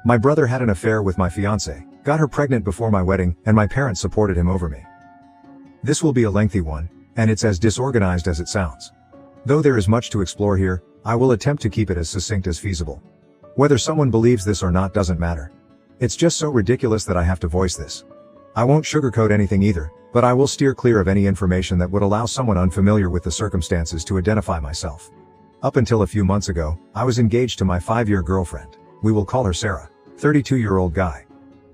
My brother had an affair with my fiancée, got her pregnant before my wedding, and my parents supported him over me. This will be a lengthy one, and it's as disorganized as it sounds. Though there is much to explore here, I will attempt to keep it as succinct as feasible. Whether someone believes this or not doesn't matter. It's just so ridiculous that I have to voice this. I won't sugarcoat anything either, but I will steer clear of any information that would allow someone unfamiliar with the circumstances to identify myself. Up until a few months ago, I was engaged to my 5-year girlfriend. We will call her Sarah. 32-year-old guy.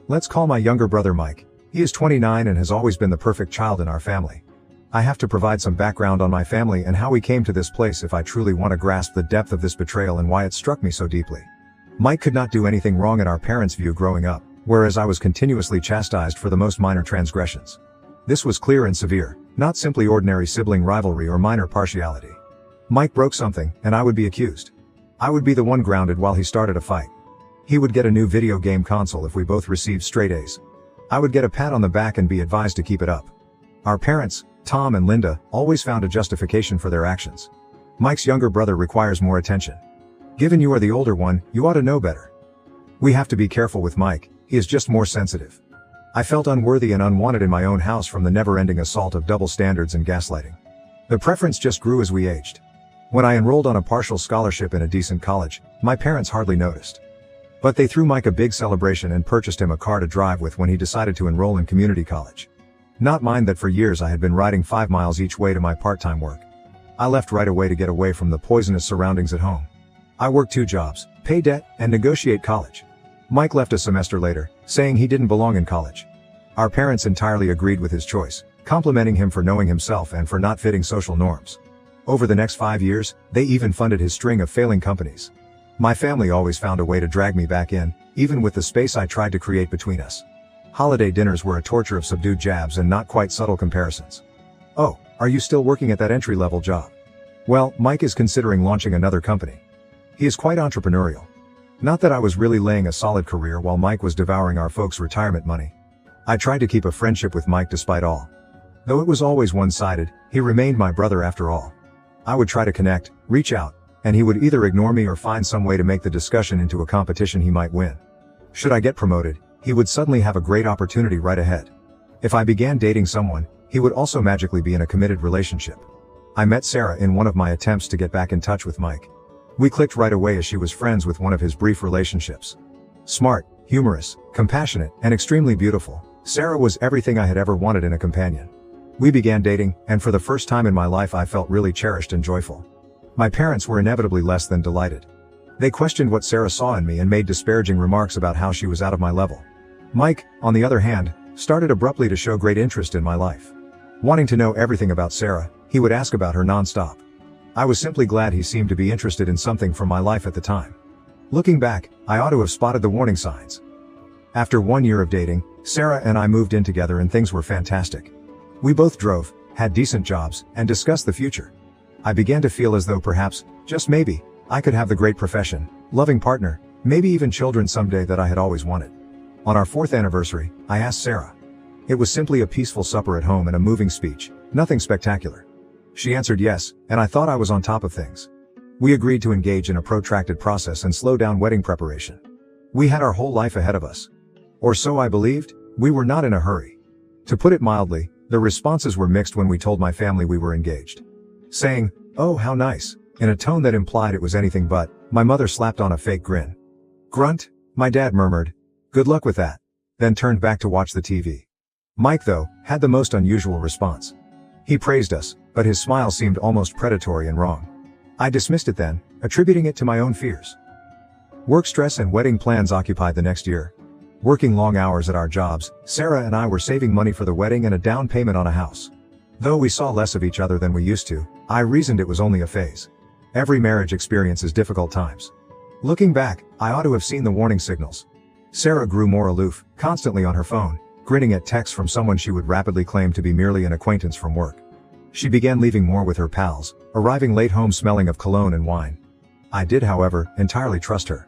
Let's call my younger brother Mike. He is 29 and has always been the perfect child in our family. I have to provide some background on my family and how we came to this place if I truly want to grasp the depth of this betrayal and why it struck me so deeply. Mike could not do anything wrong in our parents' view growing up, whereas I was continuously chastised for the most minor transgressions. This was clear and severe, not simply ordinary sibling rivalry or minor partiality. Mike broke something, and I would be accused. I would be the one grounded while he started a fight. He would get a new video game console if we both received straight A's. I would get a pat on the back and be advised to keep it up. Our parents, Tom and Linda, always found a justification for their actions. Mike's younger brother requires more attention. Given you are the older one, you ought to know better. We have to be careful with Mike, he is just more sensitive. I felt unworthy and unwanted in my own house from the never-ending assault of double standards and gaslighting. The preference just grew as we aged. When I enrolled on a partial scholarship in a decent college, my parents hardly noticed. But they threw Mike a big celebration and purchased him a car to drive with when he decided to enroll in community college. Not mind that for years I had been riding 5 miles each way to my part-time work. I left right away to get away from the poisonous surroundings at home. I worked 2 jobs, pay debt, and negotiate college. Mike left a semester later, saying he didn't belong in college. Our parents entirely agreed with his choice, complimenting him for knowing himself and for not fitting social norms. Over the next 5 years, they even funded his string of failing companies. My family always found a way to drag me back in, even with the space I tried to create between us. Holiday dinners were a torture of subdued jabs and not quite subtle comparisons. Oh, are you still working at that entry-level job? Well, Mike is considering launching another company. He is quite entrepreneurial. Not that I was really laying a solid career while Mike was devouring our folks' retirement money. I tried to keep a friendship with Mike despite all. Though it was always one-sided, he remained my brother after all. I would try to connect, reach out, and he would either ignore me or find some way to make the discussion into a competition he might win. Should I get promoted, he would suddenly have a great opportunity right ahead. If I began dating someone, he would also magically be in a committed relationship. I met Sarah in one of my attempts to get back in touch with Mike. We clicked right away as she was friends with one of his brief relationships. Smart, humorous, compassionate, and extremely beautiful, Sarah was everything I had ever wanted in a companion. We began dating, and for the first time in my life I felt really cherished and joyful. My parents were inevitably less than delighted. They questioned what Sarah saw in me and made disparaging remarks about how she was out of my level. Mike, on the other hand, started abruptly to show great interest in my life. Wanting to know everything about Sarah, he would ask about her non-stop. I was simply glad he seemed to be interested in something from my life at the time. Looking back, I ought to have spotted the warning signs. After 1 year of dating, Sarah and I moved in together and things were fantastic. We both drove, had decent jobs, and discussed the future. I began to feel as though perhaps, just maybe, I could have the great profession, loving partner, maybe even children someday that I had always wanted. On our 4th anniversary, I asked Sarah. It was simply a peaceful supper at home and a moving speech, nothing spectacular. She answered yes, and I thought I was on top of things. We agreed to engage in a protracted process and slow down wedding preparation. We had our whole life ahead of us. Or so I believed. We were not in a hurry. To put it mildly, the responses were mixed when we told my family we were engaged. Saying, "Oh, how nice," in a tone that implied it was anything but, my mother slapped on a fake grin. "Grunt," my dad murmured. "Good luck with that," then turned back to watch the TV. Mike, though, had the most unusual response. He praised us, but his smile seemed almost predatory and wrong. I dismissed it then, attributing it to my own fears. Work stress and wedding plans occupied the next year. Working long hours at our jobs, Sarah and I were saving money for the wedding and a down payment on a house. Though we saw less of each other than we used to, I reasoned it was only a phase. Every marriage experiences difficult times. Looking back, I ought to have seen the warning signals. Sarah grew more aloof, constantly on her phone, grinning at texts from someone she would rapidly claim to be merely an acquaintance from work. She began leaving more with her pals, arriving late home smelling of cologne and wine. I did, however, entirely trust her.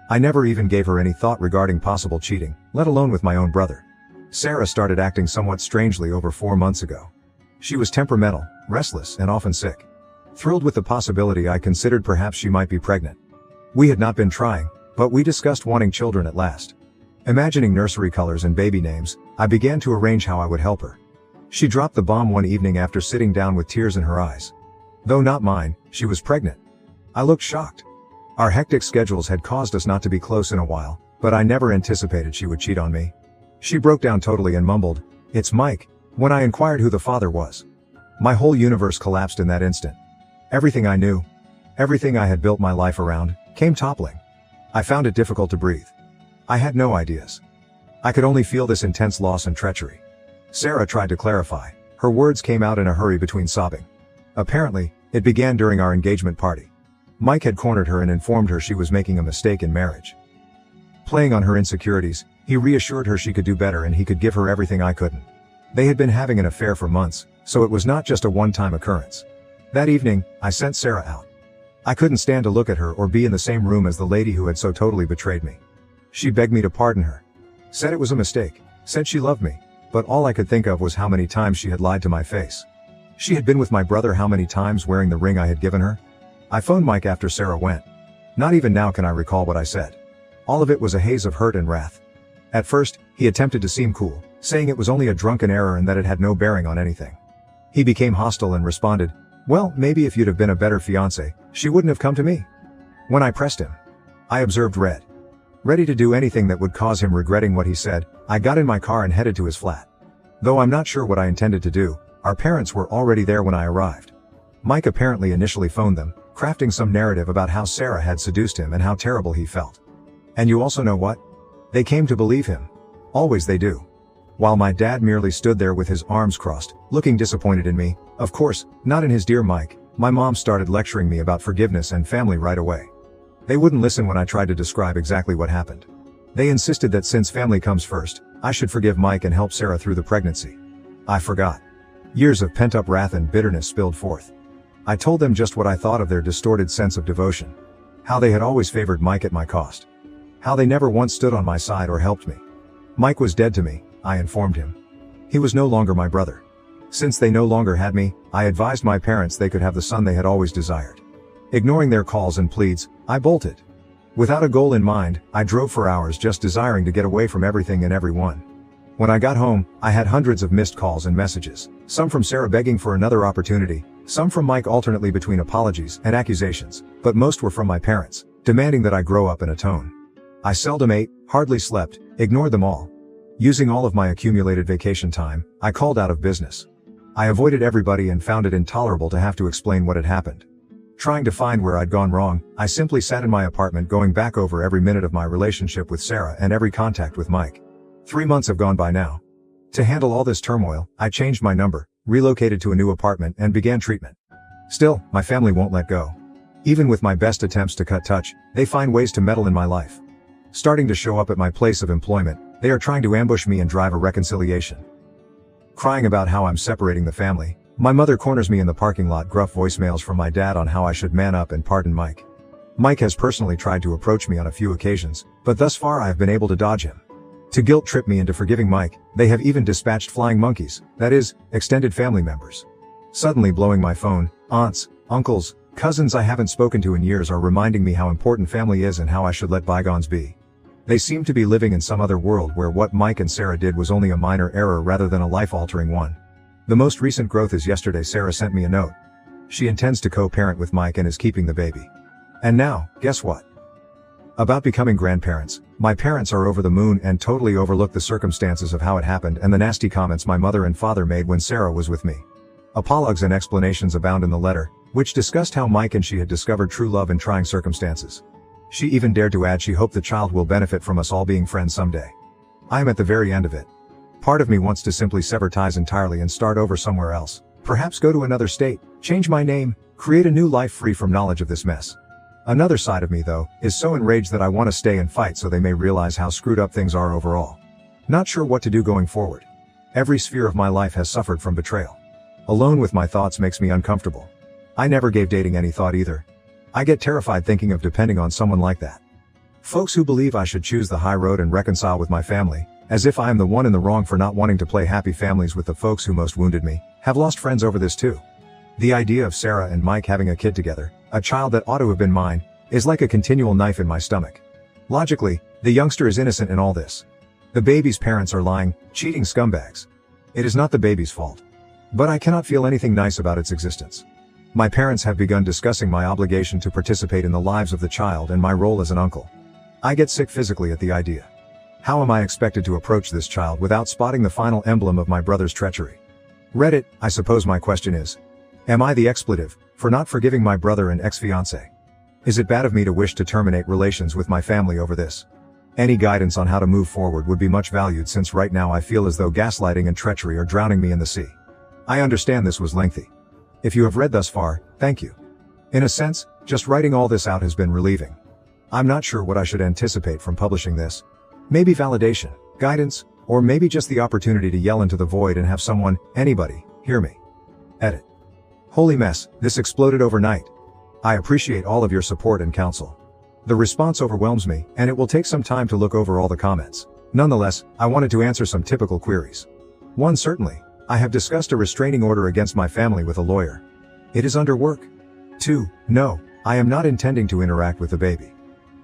I never even gave her any thought regarding possible cheating, let alone with my own brother. Sarah started acting somewhat strangely over 4 months ago. She was temperamental, restless, and often sick. Thrilled with the possibility, I considered perhaps she might be pregnant. We had not been trying, But we discussed wanting children at last. Imagining nursery colors and baby names, I began to arrange how I would help her. She dropped the bomb one evening after sitting down with tears in her eyes. Though not mine, she was pregnant. I looked shocked. Our hectic schedules had caused us not to be close in a while, but I never anticipated she would cheat on me. She broke down totally and mumbled, "It's Mike," when I inquired who the father was. My whole universe collapsed in that instant. Everything I knew, everything I had built my life around, came toppling. I found it difficult to breathe. I had no ideas. I could only feel this intense loss and treachery. Sarah tried to clarify. Her words came out in a hurry between sobbing. Apparently, it began during our engagement party. Mike had cornered her and informed her she was making a mistake in marriage. Playing on her insecurities, he reassured her she could do better and he could give her everything I couldn't. They had been having an affair for months, so it was not just a one-time occurrence. That evening, I sent Sarah out. I couldn't stand to look at her or be in the same room as the lady who had so totally betrayed me. She begged me to pardon her. Said it was a mistake. Said she loved me. But all I could think of was how many times she had lied to my face. She had been with my brother how many times wearing the ring I had given her? I phoned Mike after Sarah went. Not even now can I recall what I said. All of it was a haze of hurt and wrath. At first, he attempted to seem cool, saying it was only a drunken error and that it had no bearing on anything. He became hostile and responded, "Well, maybe if you'd have been a better fiancé, she wouldn't have come to me." When I pressed him, I observed red. Ready to do anything that would cause him regretting what he said, I got in my car and headed to his flat. Though I'm not sure what I intended to do, our parents were already there when I arrived. Mike apparently initially phoned them, crafting some narrative about how Sarah had seduced him and how terrible he felt. And you also know what? They came to believe him. Always they do. While my dad merely stood there with his arms crossed, looking disappointed in me, of course, not in his dear Mike, my mom started lecturing me about forgiveness and family right away. They wouldn't listen when I tried to describe exactly what happened. They insisted that since family comes first, I should forgive Mike and help Sarah through the pregnancy. I forgot. Years of pent-up wrath and bitterness spilled forth. I told them just what I thought of their distorted sense of devotion. How they had always favored Mike at my cost. How they never once stood on my side or helped me. Mike was dead to me, I informed him. He was no longer my brother. Since they no longer had me, I advised my parents they could have the son they had always desired. Ignoring their calls and pleads, I bolted. Without a goal in mind, I drove for hours just desiring to get away from everything and everyone. When I got home, I had hundreds of missed calls and messages, some from Sarah begging for another opportunity, some from Mike alternately between apologies and accusations, but most were from my parents, demanding that I grow up and atone. I seldom ate, hardly slept, ignored them all. Using all of my accumulated vacation time, I called out of business. I avoided everybody and found it intolerable to have to explain what had happened. Trying to find where I'd gone wrong, I simply sat in my apartment going back over every minute of my relationship with Sarah and every contact with Mike. 3 months have gone by now. To handle all this turmoil, I changed my number, relocated to a new apartment and began treatment. Still, my family won't let go. Even with my best attempts to cut touch, they find ways to meddle in my life. Starting to show up at my place of employment, they are trying to ambush me and drive a reconciliation. Crying about how I'm separating the family, my mother corners me in the parking lot, gruff voicemails from my dad on how I should man up and pardon Mike. Mike has personally tried to approach me on a few occasions, but thus far I have been able to dodge him. To guilt trip me into forgiving Mike, they have even dispatched flying monkeys, that is, extended family members. Suddenly blowing my phone, aunts, uncles, cousins I haven't spoken to in years are reminding me how important family is and how I should let bygones be. They seem to be living in some other world where what Mike and Sarah did was only a minor error rather than a life-altering one. The most recent growth is yesterday Sarah sent me a note. She intends to co-parent with Mike and is keeping the baby. And now, guess what? About becoming grandparents, my parents are over the moon and totally overlooked the circumstances of how it happened and the nasty comments my mother and father made when Sarah was with me. Apologues and explanations abound in the letter, which discussed how Mike and she had discovered true love in trying circumstances. She even dared to add she hoped the child will benefit from us all being friends someday. I am at the very end of it. Part of me wants to simply sever ties entirely and start over somewhere else. Perhaps go to another state, change my name, create a new life free from knowledge of this mess. Another side of me, though, is so enraged that I want to stay and fight so they may realize how screwed up things are overall. Not sure what to do going forward. Every sphere of my life has suffered from betrayal. Alone with my thoughts makes me uncomfortable. I never gave dating any thought either. I get terrified thinking of depending on someone like that. Folks who believe I should choose the high road and reconcile with my family, as if I am the one in the wrong for not wanting to play happy families with the folks who most wounded me, have lost friends over this too. The idea of Sarah and Mike having a kid together, a child that ought to have been mine, is like a continual knife in my stomach. Logically, the youngster is innocent in all this. The baby's parents are lying, cheating scumbags. It is not the baby's fault. But I cannot feel anything nice about its existence. My parents have begun discussing my obligation to participate in the lives of the child and my role as an uncle. I get sick physically at the idea. How am I expected to approach this child without spotting the final emblem of my brother's treachery? Reddit, I suppose my question is, am I the expletive for not forgiving my brother and ex-fiancé? Is it bad of me to wish to terminate relations with my family over this? Any guidance on how to move forward would be much valued, since right now I feel as though gaslighting and treachery are drowning me in the sea. I understand this was lengthy. If you have read thus far, thank you. In a sense, just writing all this out has been relieving. I'm not sure what I should anticipate from publishing this. Maybe validation, guidance, or maybe just the opportunity to yell into the void and have someone, anybody, hear me. Edit. Holy mess, this exploded overnight. I appreciate all of your support and counsel. The response overwhelms me, and it will take some time to look over all the comments. Nonetheless, I wanted to answer some typical queries. 1. Certainly, I have discussed a restraining order against my family with a lawyer. It is under work. 2. No, I am not intending to interact with the baby.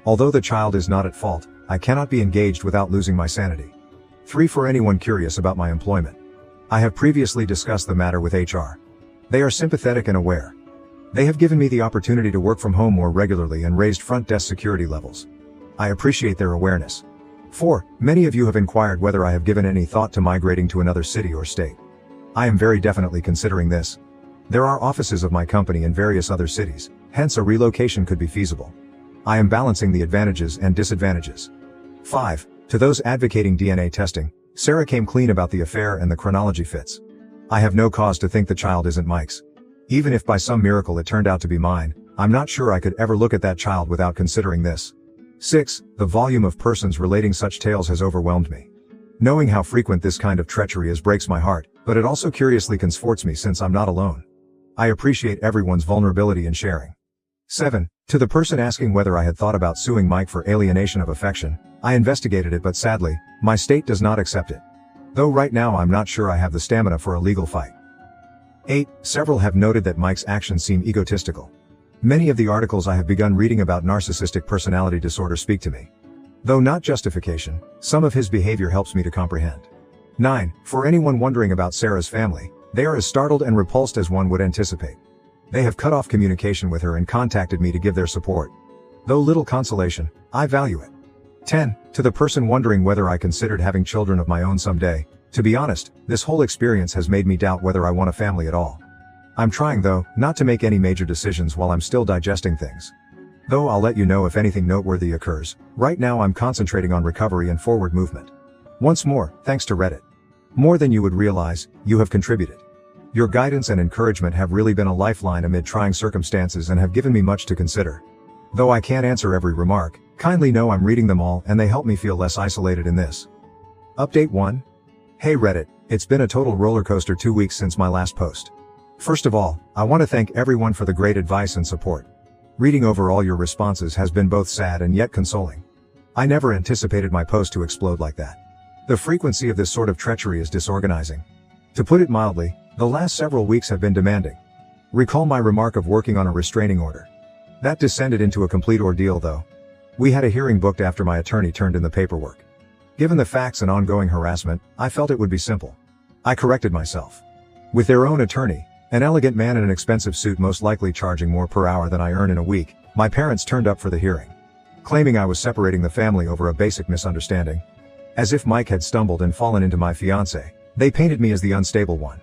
Although the child is not at fault, I cannot be engaged without losing my sanity. 3. For anyone curious about my employment, I have previously discussed the matter with HR. They are sympathetic and aware. They have given me the opportunity to work from home more regularly and raised front desk security levels. I appreciate their awareness. 4. Many of you have inquired whether I have given any thought to migrating to another city or state. I am very definitely considering this. There are offices of my company in various other cities, hence a relocation could be feasible. I am balancing the advantages and disadvantages. 5. To those advocating DNA testing, Sarah came clean about the affair and the chronology fits. I have no cause to think the child isn't Mike's. Even if by some miracle it turned out to be mine, I'm not sure I could ever look at that child without considering this. 6. The volume of persons relating such tales has overwhelmed me. Knowing how frequent this kind of treachery is breaks my heart, but it also curiously comforts me since I'm not alone. I appreciate everyone's vulnerability in sharing. 7. To the person asking whether I had thought about suing Mike for alienation of affection, I investigated it, but sadly, my state does not accept it. Though right now I'm not sure I have the stamina for a legal fight. 8. Several have noted that Mike's actions seem egotistical. Many of the articles I have begun reading about narcissistic personality disorder speak to me. Though not justification, some of his behavior helps me to comprehend. 9. For anyone wondering about Sarah's family, they are as startled and repulsed as one would anticipate. They have cut off communication with her and contacted me to give their support. Though little consolation, I value it. 10. To the person wondering whether I considered having children of my own someday, to be honest, this whole experience has made me doubt whether I want a family at all. I'm trying though, not to make any major decisions while I'm still digesting things. Though I'll let you know if anything noteworthy occurs. Right now I'm concentrating on recovery and forward movement. Once more, thanks to Reddit. More than you would realize, you have contributed. Your guidance and encouragement have really been a lifeline amid trying circumstances and have given me much to consider. Though I can't answer every remark, kindly know I'm reading them all and they help me feel less isolated in this. Update 1. Hey Reddit, it's been a total roller coaster 2 weeks since my last post. First of all, I want to thank everyone for the great advice and support. Reading over all your responses has been both sad and yet consoling. I never anticipated my post to explode like that. The frequency of this sort of treachery is disorganizing. To put it mildly, the last several weeks have been demanding. Recall my remark of working on a restraining order. That descended into a complete ordeal though. We had a hearing booked after my attorney turned in the paperwork. Given the facts and ongoing harassment, I felt it would be simple. I corrected myself. With their own attorney, an elegant man in an expensive suit most likely charging more per hour than I earn in a week, my parents turned up for the hearing. Claiming I was separating the family over a basic misunderstanding. As if Mike had stumbled and fallen into my fiancée, they painted me as the unstable one.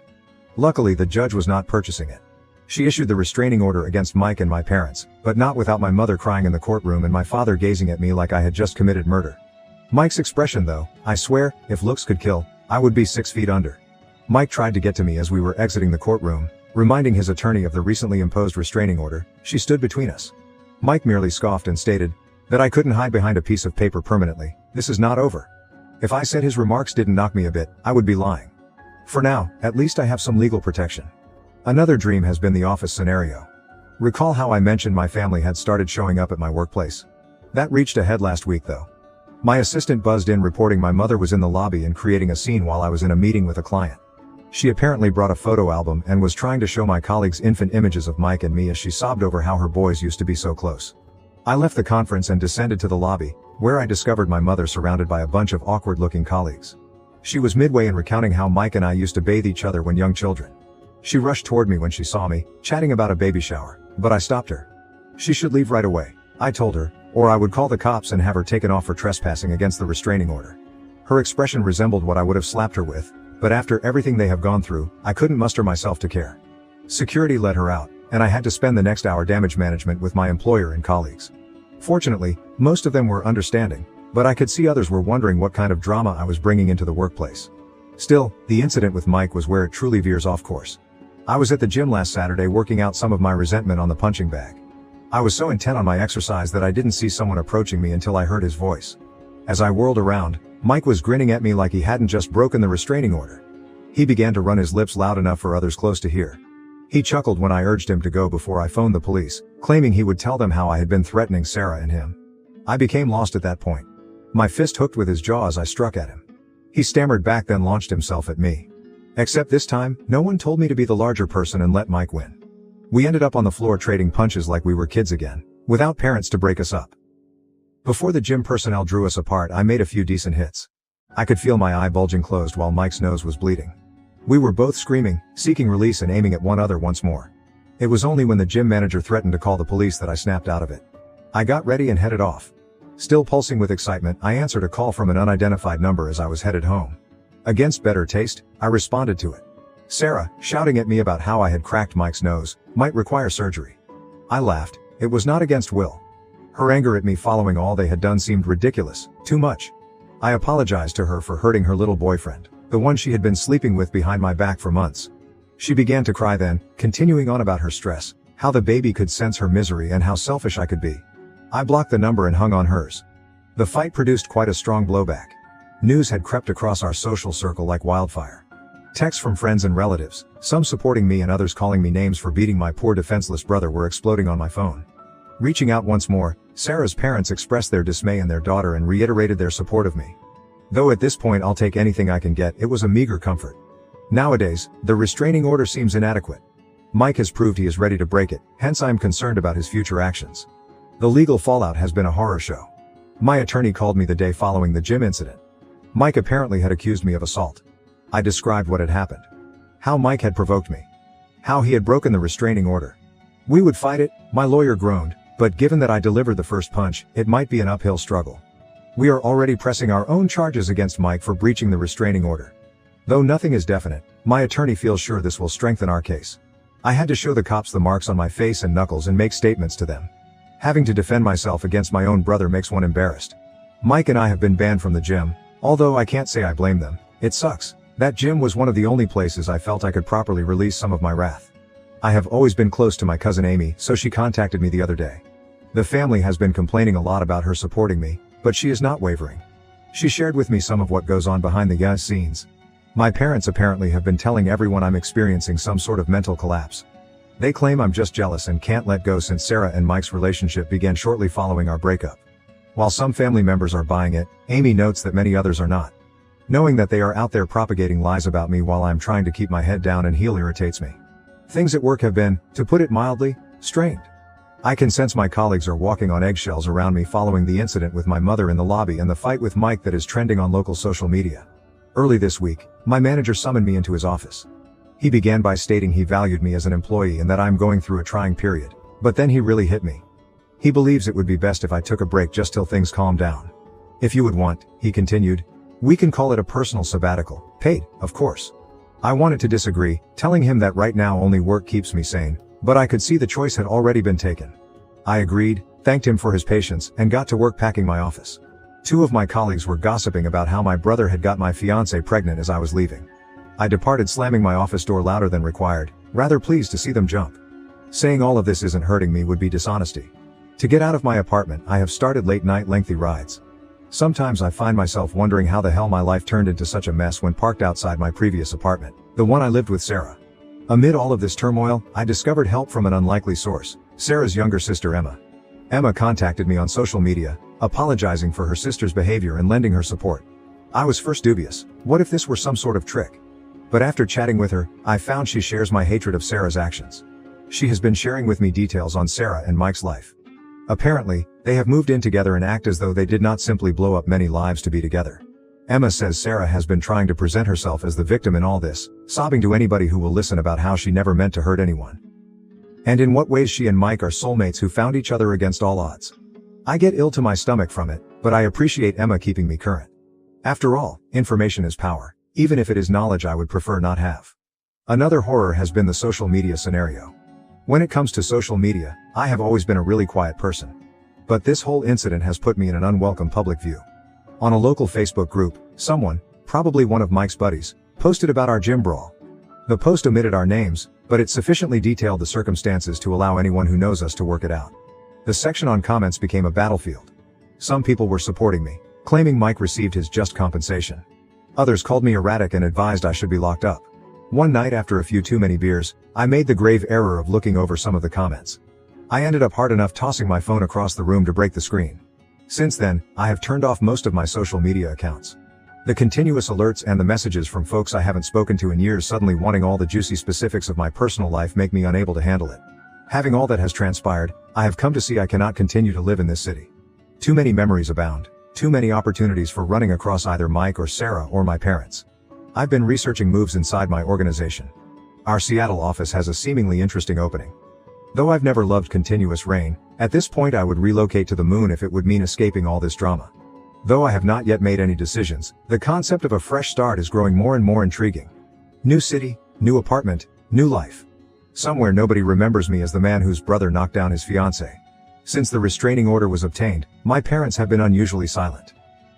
Luckily the judge was not purchasing it. She issued the restraining order against Mike and my parents, but not without my mother crying in the courtroom and my father gazing at me like I had just committed murder. Mike's expression though, I swear, if looks could kill, I would be 6 feet under. Mike tried to get to me as we were exiting the courtroom, reminding his attorney of the recently imposed restraining order. She stood between us. Mike merely scoffed and stated that I couldn't hide behind a piece of paper permanently. This is not over. If I said his remarks didn't knock me a bit, I would be lying. For now, at least I have some legal protection. Another dream has been the office scenario. Recall how I mentioned my family had started showing up at my workplace? That reached a head last week though. My assistant buzzed in reporting my mother was in the lobby and creating a scene while I was in a meeting with a client. She apparently brought a photo album and was trying to show my colleagues infant images of Mike and me as she sobbed over how her boys used to be so close. I left the conference and descended to the lobby, where I discovered my mother surrounded by a bunch of awkward-looking colleagues. She was midway in recounting how Mike and I used to bathe each other when young children. She rushed toward me when she saw me, chatting about a baby shower, but I stopped her. She should leave right away, I told her, or I would call the cops and have her taken off for trespassing against the restraining order. Her expression resembled what I would have slapped her with, but after everything they have gone through, I couldn't muster myself to care. Security let her out, and I had to spend the next hour damage management with my employer and colleagues. Fortunately, most of them were understanding, but I could see others were wondering what kind of drama I was bringing into the workplace. Still, the incident with Mike was where it truly veers off course. I was at the gym last Saturday working out some of my resentment on the punching bag. I was so intent on my exercise that I didn't see someone approaching me until I heard his voice. As I whirled around, Mike was grinning at me like he hadn't just broken the restraining order. He began to run his lips loud enough for others close to hear. He chuckled when I urged him to go before I phoned the police, claiming he would tell them how I had been threatening Sarah and him. I became lost at that point. My fist hooked with his jaw as I struck at him. He stammered back, then launched himself at me. Except this time, no one told me to be the larger person and let Mike win. We ended up on the floor trading punches like we were kids again, without parents to break us up. Before the gym personnel drew us apart, I made a few decent hits. I could feel my eye bulging closed while Mike's nose was bleeding. We were both screaming, seeking release and aiming at one another once more. It was only when the gym manager threatened to call the police that I snapped out of it. I got ready and headed off. Still pulsing with excitement, I answered a call from an unidentified number as I was headed home. Against better taste, I responded to it. Sarah, shouting at me about how I had cracked Mike's nose, might require surgery. I laughed. It was not against will. Her anger at me following all they had done seemed ridiculous, too much. I apologized to her for hurting her little boyfriend, the one she had been sleeping with behind my back for months. She began to cry then, continuing on about her stress, how the baby could sense her misery and how selfish I could be. I blocked the number and hung on hers. The fight produced quite a strong blowback. News had crept across our social circle like wildfire. Texts from friends and relatives, some supporting me and others calling me names for beating my poor defenseless brother, were exploding on my phone. Reaching out once more, Sarah's parents expressed their dismay in their daughter and reiterated their support of me. Though at this point I'll take anything I can get, it was a meager comfort. Nowadays, the restraining order seems inadequate. Mike has proved he is ready to break it, hence I'm concerned about his future actions. The legal fallout has been a horror show. My attorney called me the day following the gym incident. Mike apparently had accused me of assault. I described what had happened. How Mike had provoked me. How he had broken the restraining order. We would fight it, my lawyer groaned, but given that I delivered the first punch, it might be an uphill struggle. We are already pressing our own charges against Mike for breaching the restraining order. Though nothing is definite, my attorney feels sure this will strengthen our case. I had to show the cops the marks on my face and knuckles and make statements to them. Having to defend myself against my own brother makes one embarrassed. Mike and I have been banned from the gym, although I can't say I blame them. It sucks. That gym was one of the only places I felt I could properly release some of my wrath. I have always been close to my cousin Amy, so she contacted me the other day. The family has been complaining a lot about her supporting me, but she is not wavering. She shared with me some of what goes on behind the scenes. My parents apparently have been telling everyone I'm experiencing some sort of mental collapse. They claim I'm just jealous and can't let go since Sarah and Mike's relationship began shortly following our breakup. While some family members are buying it, Amy notes that many others are not. Knowing that they are out there propagating lies about me while I'm trying to keep my head down and heal irritates me. Things at work have been, to put it mildly, strained. I can sense my colleagues are walking on eggshells around me following the incident with my mother in the lobby and the fight with Mike that is trending on local social media. Early this week, my manager summoned me into his office. He began by stating he valued me as an employee and that I'm going through a trying period, but then he really hit me. He believes it would be best if I took a break just till things calm down. If you would want, he continued, we can call it a personal sabbatical, paid, of course. I wanted to disagree, telling him that right now only work keeps me sane, but I could see the choice had already been taken. I agreed, thanked him for his patience, and got to work packing my office. Two of my colleagues were gossiping about how my brother had got my fiancée pregnant as I was leaving. I departed slamming my office door louder than required, rather pleased to see them jump. Saying all of this isn't hurting me would be dishonesty. To get out of my apartment, I have started late-night lengthy rides. Sometimes I find myself wondering how the hell my life turned into such a mess when parked outside my previous apartment, the one I lived with Sarah. Amid all of this turmoil, I discovered help from an unlikely source, Sarah's younger sister Emma. Emma contacted me on social media, apologizing for her sister's behavior and lending her support. I was first dubious. What if this were some sort of trick? But after chatting with her, I found she shares my hatred of Sarah's actions. She has been sharing with me details on Sarah and Mike's life. Apparently, They have moved in together and act as though they did not simply blow up many lives to be together. Emma says Sarah has been trying to present herself as the victim in all this, sobbing to anybody who will listen about how she never meant to hurt anyone. And in what ways she and Mike are soulmates who found each other against all odds. I get ill to my stomach from it, but I appreciate Emma keeping me current. After all, information is power, even if it is knowledge I would prefer not have. Another horror has been the social media scenario. When it comes to social media, I have always been a really quiet person. But this whole incident has put me in an unwelcome public view. On a local Facebook group, someone, probably one of Mike's buddies, posted about our gym brawl. The post omitted our names, but it sufficiently detailed the circumstances to allow anyone who knows us to work it out. The section on comments became a battlefield. Some people were supporting me, claiming Mike received his just compensation. Others called me erratic and advised I should be locked up. One night after a few too many beers, I made the grave error of looking over some of the comments. I ended up hard enough tossing my phone across the room to break the screen. Since then, I have turned off most of my social media accounts. The continuous alerts and the messages from folks I haven't spoken to in years suddenly wanting all the juicy specifics of my personal life make me unable to handle it. Having all that has transpired, I have come to see I cannot continue to live in this city. Too many memories abound, too many opportunities for running across either Mike or Sarah or my parents. I've been researching moves inside my organization. Our Seattle office has a seemingly interesting opening. Though I've never loved continuous rain, at this point I would relocate to the moon if it would mean escaping all this drama. Though I have not yet made any decisions, the concept of a fresh start is growing more and more intriguing. New city, new apartment, new life. Somewhere nobody remembers me as the man whose brother knocked down his fiancée. Since the restraining order was obtained, my parents have been unusually silent.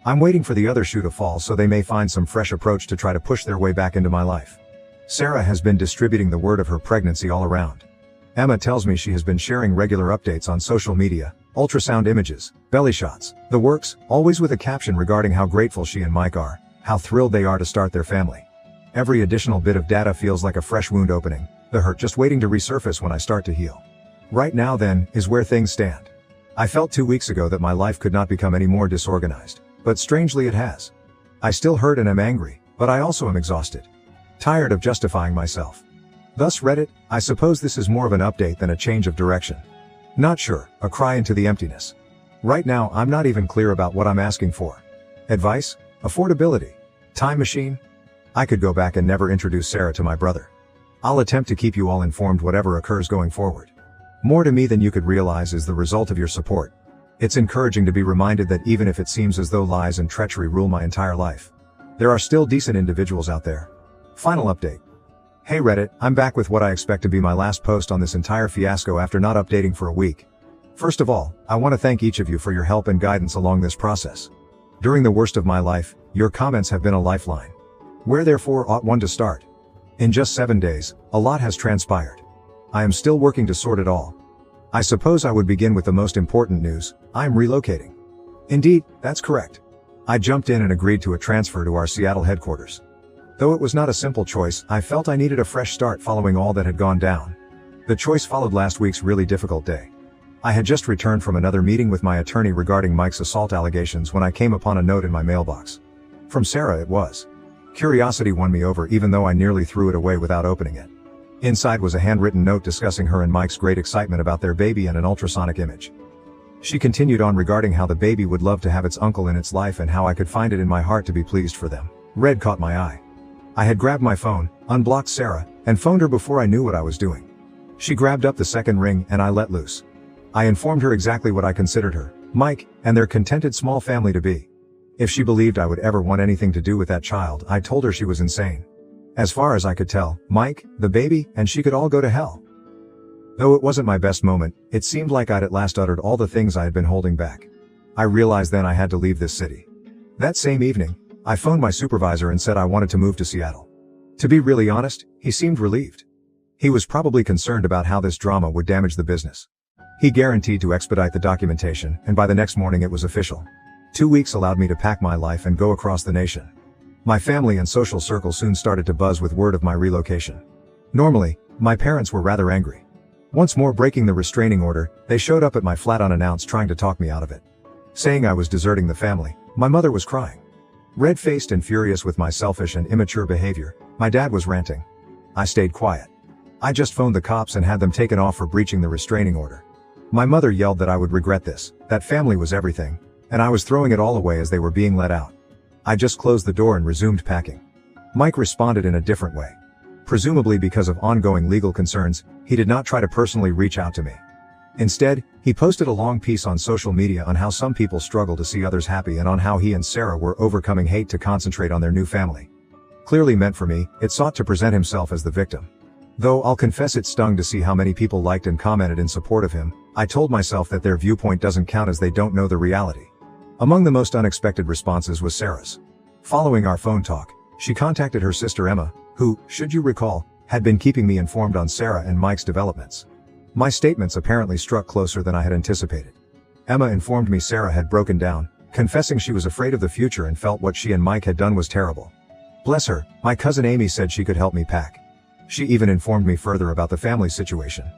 I'm waiting for the other shoe to fall so they may find some fresh approach to try to push their way back into my life. Sarah has been distributing the word of her pregnancy all around. Emma tells me she has been sharing regular updates on social media, ultrasound images, belly shots, the works, always with a caption regarding how grateful she and Mike are, how thrilled they are to start their family. Every additional bit of data feels like a fresh wound opening, the hurt just waiting to resurface when I start to heal. Right now then, is where things stand. I felt 2 weeks ago that my life could not become any more disorganized, but strangely it has. I still hurt and am angry, but I also am exhausted. Tired of justifying myself. Thus Reddit, I suppose this is more of an update than a change of direction. Not sure, a cry into the emptiness. Right now I'm not even clear about what I'm asking for. Advice? Affordability? Time machine? I could go back and never introduce Sarah to my brother. I'll attempt to keep you all informed whatever occurs going forward. More to me than you could realize is the result of your support. It's encouraging to be reminded that even if it seems as though lies and treachery rule my entire life, there are still decent individuals out there. Final update. Hey Reddit, I'm back with what I expect to be my last post on this entire fiasco after not updating for a week. First of all, I want to thank each of you for your help and guidance along this process. During the worst of my life, your comments have been a lifeline. Where therefore ought one to start? In just 7 days, a lot has transpired. I am still working to sort it all. I suppose I would begin with the most important news, I'm relocating. Indeed, that's correct. I jumped in and agreed to a transfer to our Seattle headquarters. Though it was not a simple choice, I felt I needed a fresh start following all that had gone down. The choice followed last week's really difficult day. I had just returned from another meeting with my attorney regarding Mike's assault allegations when I came upon a note in my mailbox. From Sarah it was. Curiosity won me over even though I nearly threw it away without opening it. Inside was a handwritten note discussing her and Mike's great excitement about their baby and an ultrasonic image. She continued on regarding how the baby would love to have its uncle in its life and how I could find it in my heart to be pleased for them. Red caught my eye. I had grabbed my phone, unblocked Sarah, and phoned her before I knew what I was doing. She grabbed up the second ring and I let loose. I informed her exactly what I considered her, Mike, and their contented small family to be. If she believed I would ever want anything to do with that child, I told her she was insane. As far as I could tell, Mike, the baby, and she could all go to hell. Though it wasn't my best moment, it seemed like I'd at last uttered all the things I had been holding back. I realized then I had to leave this city. That same evening, I phoned my supervisor and said I wanted to move to Seattle. To be really honest, he seemed relieved. He was probably concerned about how this drama would damage the business. He guaranteed to expedite the documentation, and by the next morning it was official. 2 weeks allowed me to pack my life and go across the nation. My family and social circle soon started to buzz with word of my relocation. Normally, my parents were rather angry. Once more breaking the restraining order, they showed up at my flat unannounced trying to talk me out of it. Saying I was deserting the family, my mother was crying. Red-faced and furious with my selfish and immature behavior, my dad was ranting. I stayed quiet. I just phoned the cops and had them taken off for breaching the restraining order. My mother yelled that I would regret this, that family was everything, and I was throwing it all away as they were being let out. I just closed the door and resumed packing. Mike responded in a different way. Presumably because of ongoing legal concerns, he did not try to personally reach out to me. Instead, he posted a long piece on social media on how some people struggle to see others happy and on how he and Sarah were overcoming hate to concentrate on their new family. Clearly meant for me, it sought to present himself as the victim. Though I'll confess it stung to see how many people liked and commented in support of him, I told myself that their viewpoint doesn't count as they don't know the reality. Among the most unexpected responses was Sarah's. Following our phone talk, she contacted her sister Emma, who, should you recall, had been keeping me informed on Sarah and Mike's developments. My statements apparently struck closer than I had anticipated. Emma informed me Sarah had broken down, confessing she was afraid of the future and felt what she and Mike had done was terrible. Bless her, my cousin Amy said she could help me pack. She even informed me further about the family situation.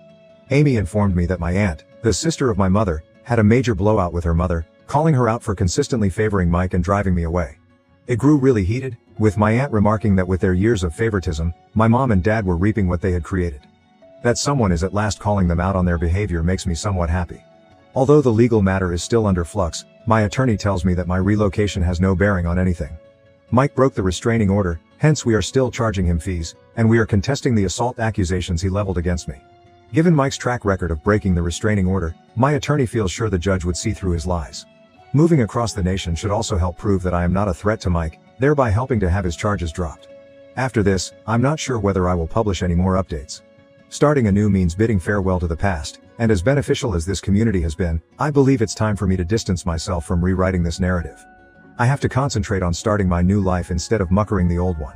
Amy informed me that my aunt, the sister of my mother, had a major blowout with her mother, calling her out for consistently favoring Mike and driving me away. It grew really heated, with my aunt remarking that with their years of favoritism, my mom and dad were reaping what they had created. That someone is at last calling them out on their behavior makes me somewhat happy. Although the legal matter is still under flux, my attorney tells me that my relocation has no bearing on anything. Mike broke the restraining order, hence we are still charging him fees, and we are contesting the assault accusations he leveled against me. Given Mike's track record of breaking the restraining order, my attorney feels sure the judge would see through his lies. Moving across the nation should also help prove that I am not a threat to Mike, thereby helping to have his charges dropped. After this, I'm not sure whether I will publish any more updates. Starting anew means bidding farewell to the past, and as beneficial as this community has been, I believe it's time for me to distance myself from rewriting this narrative. I have to concentrate on starting my new life instead of muckering the old one.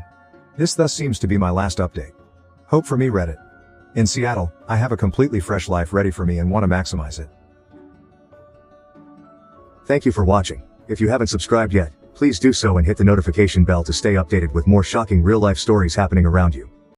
This thus seems to be my last update. Hope for me, Reddit. In Seattle, I have a completely fresh life ready for me and want to maximize it. Thank you for watching. If you haven't subscribed yet, please do so and hit the notification bell to stay updated with more shocking real-life stories happening around you.